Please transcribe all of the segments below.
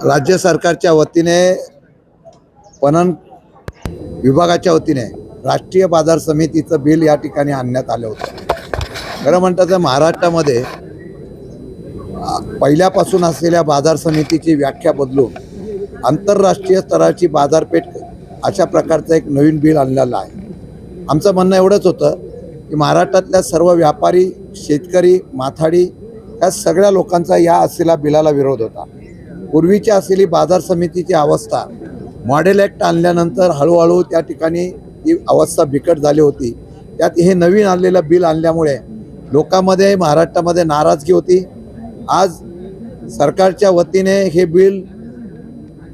राज्य सरकारच्या वतीने पणन विभागाच्या वतीने राष्ट्रीय बाजार समितीचं बिल या ठिकाणी आणण्यात आलं होतं। खरं म्हणतं तर महाराष्ट्रामध्ये पहिल्यापासून असलेल्या बाजार समितीची व्याख्या बदलून आंतरराष्ट्रीय स्तराची बाजारपेठ अशा प्रकारचं एक नवीन बिल आणलेलं आहे। आमचं म्हणणं एवढंच होतं की महाराष्ट्रातल्या सर्व व्यापारी, शेतकरी, माथाडी या सगळ्या लोकांचा या असलेल्या बिलाला विरोध होता। पूर्वीची असलेली बाजार समितीची अवस्था मॉडेल ॲक्ट आणल्यानंतर हळूहळू त्या ठिकाणी ही अवस्था बिकट झाली होती। त्यात हे नवीन आणलेलं बिल आणल्यामुळे लोकांमध्ये महाराष्ट्रामध्ये नाराजगी होती। आज सरकारच्या वतीने हे बिल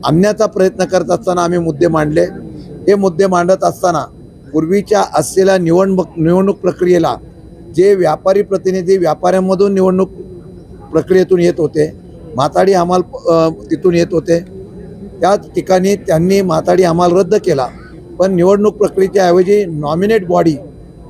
आणण्याचा प्रयत्न करत असताना आम्ही मुद्दे मांडले। हे मुद्दे मांडत असताना पूर्वीच्या असलेल्या निवडणूक प्रक्रियेला जे व्यापारी प्रतिनिधी व्यापाऱ्यांमधून निवडणूक प्रक्रियेतून येत होते, माथाडी हमाल तिथून येत होते, त्याच ठिकाणी त्यांनी माथाडी हमाल रद्द केला। पण निवडणूक प्रक्रियेच्या ऐवजी नॉमिनेट बॉडी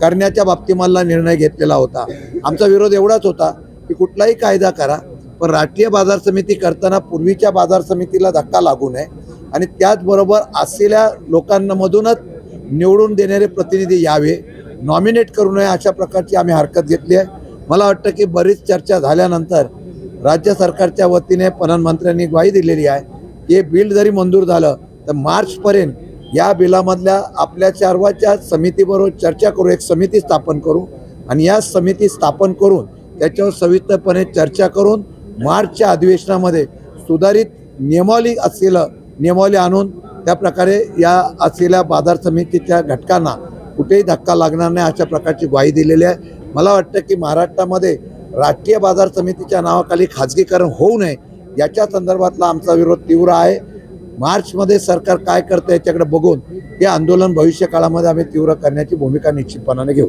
करण्याच्या बाबतीमधला निर्णय घेतलेला होता। आमचा विरोध एवढाच होता की कुठलाही कायदा करा, पण राष्ट्रीय बाजार समिती करताना पूर्वीच्या बाजार समितीला धक्का लागू नये आणि त्याचबरोबर असलेल्या लोकांमधूनच निवडून देणारे प्रतिनिधी यावे, नॉमिनेट करू नये, अशा प्रकारची आम्ही हरकत घेतली आहे। मला वाटतं की बरीच चर्चा झाल्यानंतर राज्य सरकारच्या वतीने पणन मंत्र्यांनी ग्वाही दिलेली आहे की हे बिल जरी मंजूर झालं तर मार्चपर्यंत या बिलामधल्या आपल्या सर्वांच्या समितीबरोबर चर्चा करू, एक समिती स्थापन करू आणि या समिती स्थापन करून त्याच्यावर सविस्तरपणे चर्चा करून मार्चच्या अधिवेशनामध्ये सुधारित नियमावली आणून त्या प्रकारे या असलेल्या बाजार समितीच्या घटकांना कुठेही धक्का लागणार नाही अशा प्रकारची ग्वाही दिलेली आहे। मला वाटतं की महाराष्ट्रामध्ये राष्ट्रीय बाजार समितीच्या नावाखाली खाजगीकरण होऊ नये याच्या संदर्भातला आमचा विरोध तीव्र आहे। मार्चमध्ये सरकार काय करतं याच्याकडे बघून हे आंदोलन भविष्य काळामध्ये आम्ही तीव्र करण्याची भूमिका निश्चितपणाने घेऊ।